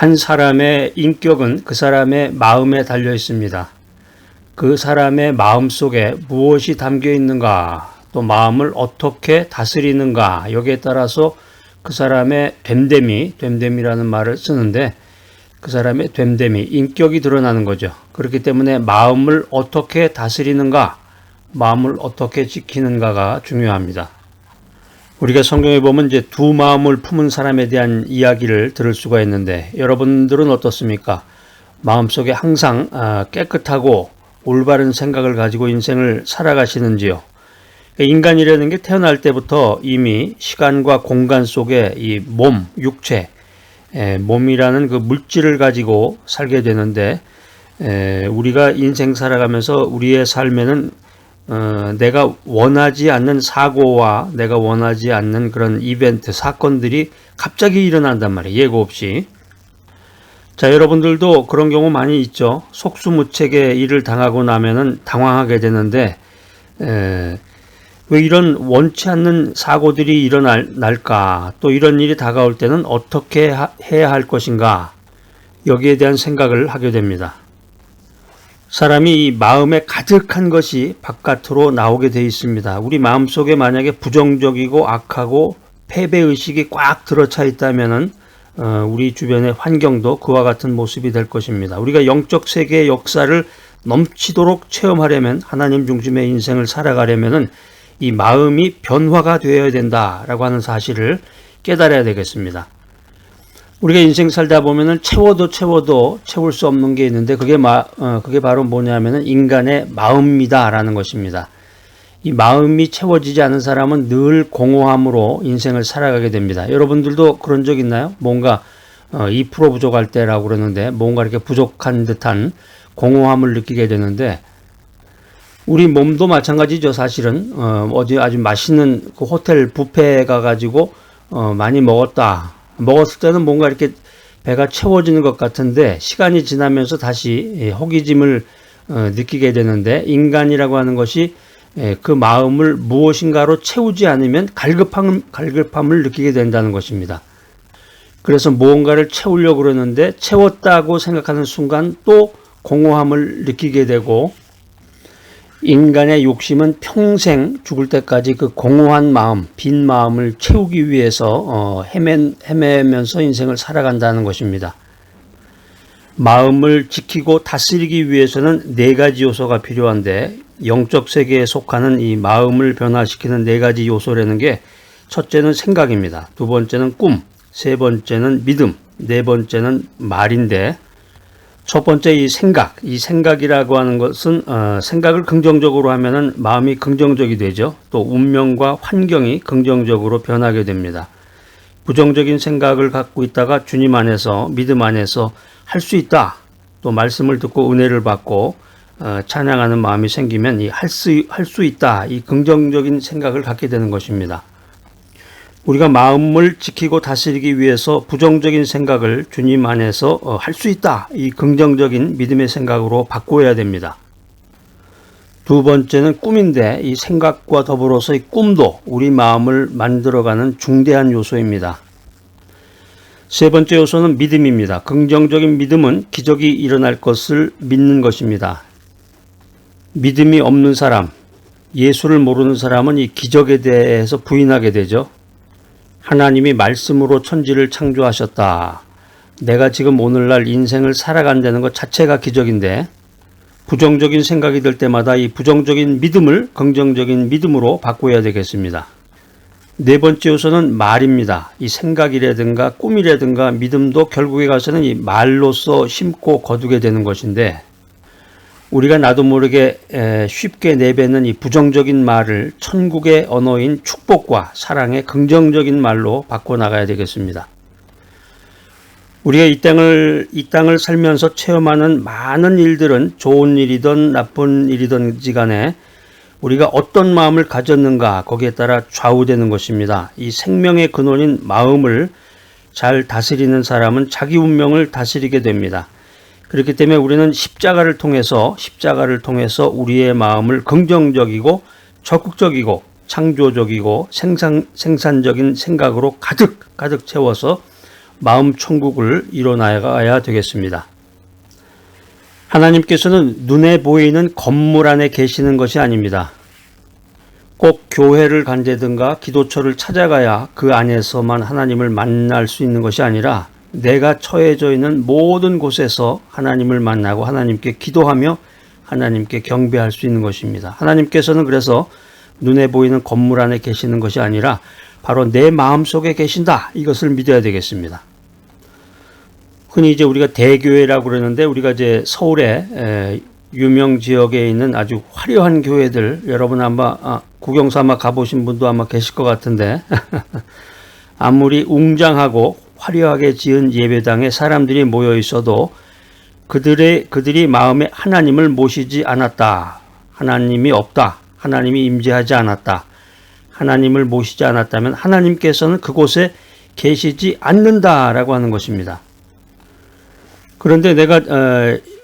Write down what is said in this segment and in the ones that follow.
한 사람의 인격은 그 사람의 마음에 달려 있습니다. 그 사람의 마음 속에 무엇이 담겨 있는가, 또 마음을 어떻게 다스리는가, 여기에 따라서 그 사람의 됨됨이라는 말을 쓰는데 그 사람의 됨됨이, 인격이 드러나는 거죠. 그렇기 때문에 마음을 어떻게 다스리는가, 마음을 어떻게 지키는가가 중요합니다. 우리가 성경에 보면 이제 두 마음을 품은 사람에 대한 이야기를 들을 수가 있는데 여러분들은 어떻습니까? 마음속에 항상 깨끗하고 올바른 생각을 가지고 인생을 살아가시는지요? 인간이라는 게 태어날 때부터 이미 시간과 공간 속에 이 몸, 육체, 몸이라는 그 물질을 가지고 살게 되는데 우리가 인생 살아가면서 우리의 삶에는 내가 원하지 않는 사고와 내가 원하지 않는 그런 이벤트, 사건들이 갑자기 일어난단 말이에요. 예고 없이. 자, 여러분들도 그런 경우 많이 있죠. 속수무책의 일을 당하고 나면은 당황하게 되는데 왜 이런 원치 않는 사고들이 일어날까? 또 이런 일이 다가올 때는 어떻게 해야 할 것인가? 여기에 대한 생각을 하게 됩니다. 사람이 이 마음에 가득한 것이 바깥으로 나오게 되어 있습니다. 우리 마음속에 만약에 부정적이고 악하고 패배의식이 꽉 들어차 있다면은 우리 주변의 환경도 그와 같은 모습이 될 것입니다. 우리가 영적 세계의 역사를 넘치도록 체험하려면, 하나님 중심의 인생을 살아가려면은 이 마음이 변화가 되어야 된다라고 하는 사실을 깨달아야 되겠습니다. 우리가 인생 살다 보면은 채워도 채울 수 없는 게 있는데 그게 바로 뭐냐면은 인간의 마음이다라는 것입니다. 이 마음이 채워지지 않은 사람은 늘 공허함으로 인생을 살아가게 됩니다. 여러분들도 그런 적 있나요? 뭔가 2% 부족할 때라고 그러는데 뭔가 이렇게 부족한 듯한 공허함을 느끼게 되는데 우리 몸도 마찬가지죠. 사실은 어디 아주 맛있는 그 호텔 뷔페에 가가지고 많이 먹었을 때는 뭔가 이렇게 배가 채워지는 것 같은데 시간이 지나면서 다시 허기짐을 느끼게 되는데 인간이라고 하는 것이 그 마음을 무엇인가로 채우지 않으면 갈급함을 느끼게 된다는 것입니다. 그래서 무언가를 채우려고 그러는데 채웠다고 생각하는 순간 또 공허함을 느끼게 되고 인간의 욕심은 평생 죽을 때까지 그 공허한 마음, 빈 마음을 채우기 위해서 헤매면서 인생을 살아간다는 것입니다. 마음을 지키고 다스리기 위해서는 4가지 요소가 필요한데 영적 세계에 속하는 이 마음을 변화시키는 4가지 요소라는 게 첫째는 생각입니다. 두 번째는 꿈, 세 번째는 믿음, 네 번째는 말인데 첫 번째 이 생각이라고 하는 것은 생각을 긍정적으로 하면은 마음이 긍정적이 되죠. 또 운명과 환경이 긍정적으로 변하게 됩니다. 부정적인 생각을 갖고 있다가 주님 안에서 믿음 안에서 할 수 있다. 또 말씀을 듣고 은혜를 받고 찬양하는 마음이 생기면 이 할 수 있다. 이 긍정적인 생각을 갖게 되는 것입니다. 우리가 마음을 지키고 다스리기 위해서 부정적인 생각을 주님 안에서 할 수 있다. 이 긍정적인 믿음의 생각으로 바꾸어야 됩니다. 두 번째는 꿈인데 이 생각과 더불어서 이 꿈도 우리 마음을 만들어가는 중대한 요소입니다. 세 번째 요소는 믿음입니다. 긍정적인 믿음은 기적이 일어날 것을 믿는 것입니다. 믿음이 없는 사람, 예수를 모르는 사람은 이 기적에 대해서 부인하게 되죠. 하나님이 말씀으로 천지를 창조하셨다. 내가 지금 오늘날 인생을 살아간다는 것 자체가 기적인데 부정적인 생각이 들 때마다 이 부정적인 믿음을 긍정적인 믿음으로 바꿔야 되겠습니다. 네 번째 요소는 말입니다. 이 생각이라든가 꿈이라든가 믿음도 결국에 가서는 이 말로써 심고 거두게 되는 것인데 우리가 나도 모르게 쉽게 내뱉는 이 부정적인 말을 천국의 언어인 축복과 사랑의 긍정적인 말로 바꿔나가야 되겠습니다. 우리가 이 땅을 살면서 체험하는 많은 일들은 좋은 일이든 나쁜 일이든지 간에 우리가 어떤 마음을 가졌는가 거기에 따라 좌우되는 것입니다. 이 생명의 근원인 마음을 잘 다스리는 사람은 자기 운명을 다스리게 됩니다. 그렇기 때문에 우리는 십자가를 통해서 우리의 마음을 긍정적이고 적극적이고 창조적이고 생산적인 생각으로 가득 채워서 마음 천국을 이뤄나가야 되겠습니다. 하나님께서는 눈에 보이는 건물 안에 계시는 것이 아닙니다. 꼭 교회를 간다든가 기도처를 찾아가야 그 안에서만 하나님을 만날 수 있는 것이 아니라 내가 처해져 있는 모든 곳에서 하나님을 만나고 하나님께 기도하며 하나님께 경배할 수 있는 것입니다. 하나님께서는 그래서 눈에 보이는 건물 안에 계시는 것이 아니라 바로 내 마음속에 계신다. 이것을 믿어야 되겠습니다. 흔히 이제 우리가 대교회라고 그러는데 우리가 이제 서울에 유명 지역에 있는 아주 화려한 교회들 여러분 아마 구경 삼아 가보신 분도 아마 계실 것 같은데 아무리 웅장하고 화려하게 지은 예배당에 사람들이 모여 있어도 그들이 마음에 하나님을 모시지 않았다. 하나님이 없다. 하나님이 임재하지 않았다. 하나님을 모시지 않았다면 하나님께서는 그곳에 계시지 않는다라고 하는 것입니다. 그런데 내가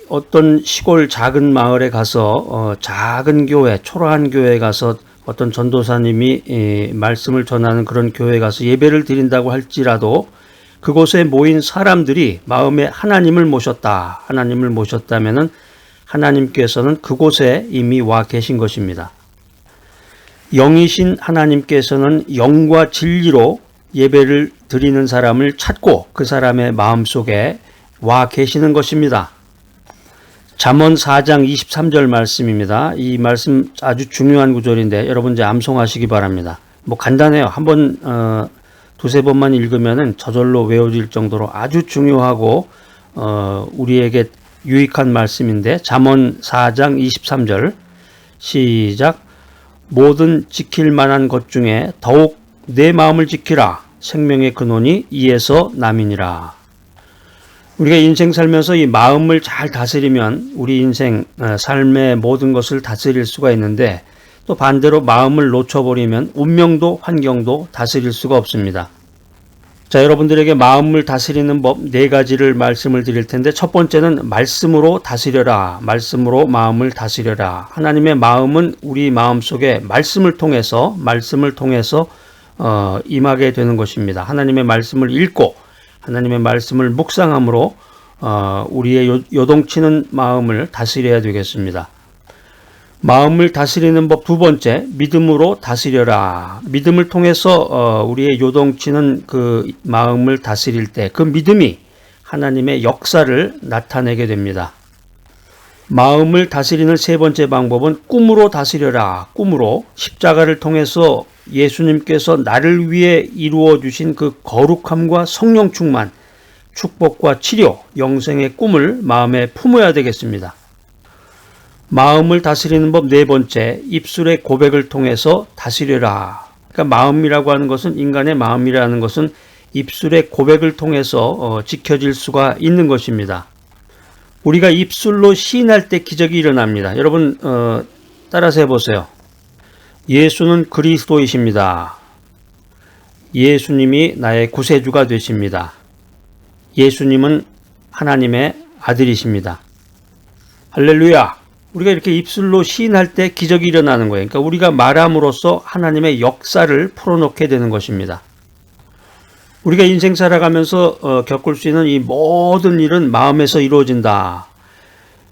어떤 시골 작은 마을에 가서 작은 교회, 초라한 교회에 가서 어떤 전도사님이 말씀을 전하는 그런 교회에 가서 예배를 드린다고 할지라도 그곳에 모인 사람들이 마음에 하나님을 모셨다. 하나님을 모셨다면은 하나님께서는 그곳에 이미 와 계신 것입니다. 영이신 하나님께서는 영과 진리로 예배를 드리는 사람을 찾고 그 사람의 마음속에 와 계시는 것입니다. 잠언 4장 23절 말씀입니다. 이 말씀 아주 중요한 구절인데 여러분 이제 암송하시기 바랍니다. 뭐 간단해요. 한번 두세 번만 읽으면은 저절로 외워질 정도로 아주 중요하고 우리에게 유익한 말씀인데 잠언 4장 23절 시작. 모든 지킬 만한 것 중에 더욱 내 마음을 지키라. 생명의 근원이 이에서 남이니라. 우리가 인생 살면서 이 마음을 잘 다스리면 우리 인생 삶의 모든 것을 다스릴 수가 있는데 또 반대로 마음을 놓쳐버리면 운명도 환경도 다스릴 수가 없습니다. 자, 여러분들에게 마음을 다스리는 법 4가지를 말씀을 드릴 텐데 첫 번째는 말씀으로 다스려라. 말씀으로 마음을 다스려라. 하나님의 마음은 우리 마음속에 말씀을 통해서 임하게 되는 것입니다. 하나님의 말씀을 읽고 하나님의 말씀을 묵상함으로 우리의 요동치는 마음을 다스려야 되겠습니다. 마음을 다스리는 법 두 번째, 믿음으로 다스려라. 믿음을 통해서 우리의 요동치는 그 마음을 다스릴 때 그 믿음이 하나님의 역사를 나타내게 됩니다. 마음을 다스리는 세 번째 방법은 꿈으로 다스려라. 꿈으로 십자가를 통해서 예수님께서 나를 위해 이루어 주신 그 거룩함과 성령 충만, 축복과 치료, 영생의 꿈을 마음에 품어야 되겠습니다. 마음을 다스리는 법 네 번째, 입술의 고백을 통해서 다스려라. 그러니까 마음이라고 하는 것은 인간의 마음이라는 것은 입술의 고백을 통해서 지켜질 수가 있는 것입니다. 우리가 입술로 시인할 때 기적이 일어납니다. 여러분 따라서 해보세요. 예수는 그리스도이십니다. 예수님이 나의 구세주가 되십니다. 예수님은 하나님의 아들이십니다. 할렐루야! 우리가 이렇게 입술로 시인할 때 기적이 일어나는 거예요. 그러니까 우리가 말함으로써 하나님의 역사를 풀어놓게 되는 것입니다. 우리가 인생 살아가면서 겪을 수 있는 이 모든 일은 마음에서 이루어진다.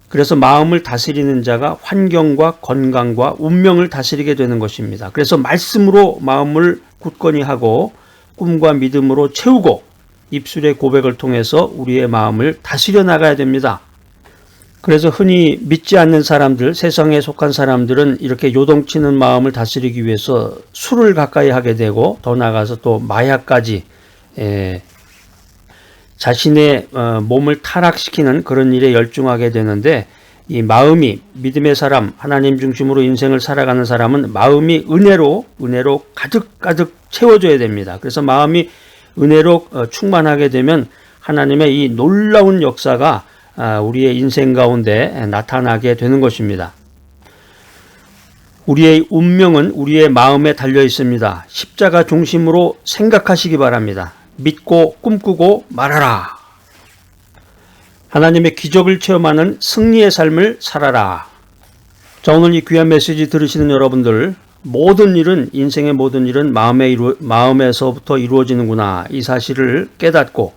그래서 마음을 다스리는 자가 환경과 건강과 운명을 다스리게 되는 것입니다. 그래서 말씀으로 마음을 굳건히 하고 꿈과 믿음으로 채우고 입술의 고백을 통해서 우리의 마음을 다스려 나가야 됩니다. 그래서 흔히 믿지 않는 사람들, 세상에 속한 사람들은 이렇게 요동치는 마음을 다스리기 위해서 술을 가까이 하게 되고 더 나아가서 또 마약까지 자신의 몸을 타락시키는 그런 일에 열중하게 되는데 이 마음이 믿음의 사람, 하나님 중심으로 인생을 살아가는 사람은 마음이 은혜로 가득 채워져야 됩니다. 그래서 마음이 은혜로 충만하게 되면 하나님의 이 놀라운 역사가 우리의 인생 가운데 나타나게 되는 것입니다. 우리의 운명은 우리의 마음에 달려 있습니다. 십자가 중심으로 생각하시기 바랍니다. 믿고 꿈꾸고 말하라. 하나님의 기적을 체험하는 승리의 삶을 살아라. 자, 오늘 이 귀한 메시지 들으시는 여러분들, 인생의 모든 일은 마음에서부터 이루어지는구나. 이 사실을 깨닫고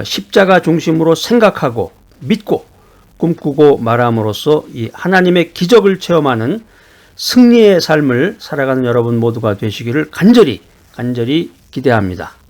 십자가 중심으로 생각하고 믿고 꿈꾸고 말함으로써 이 하나님의 기적을 체험하는 승리의 삶을 살아가는 여러분 모두가 되시기를 간절히 기대합니다.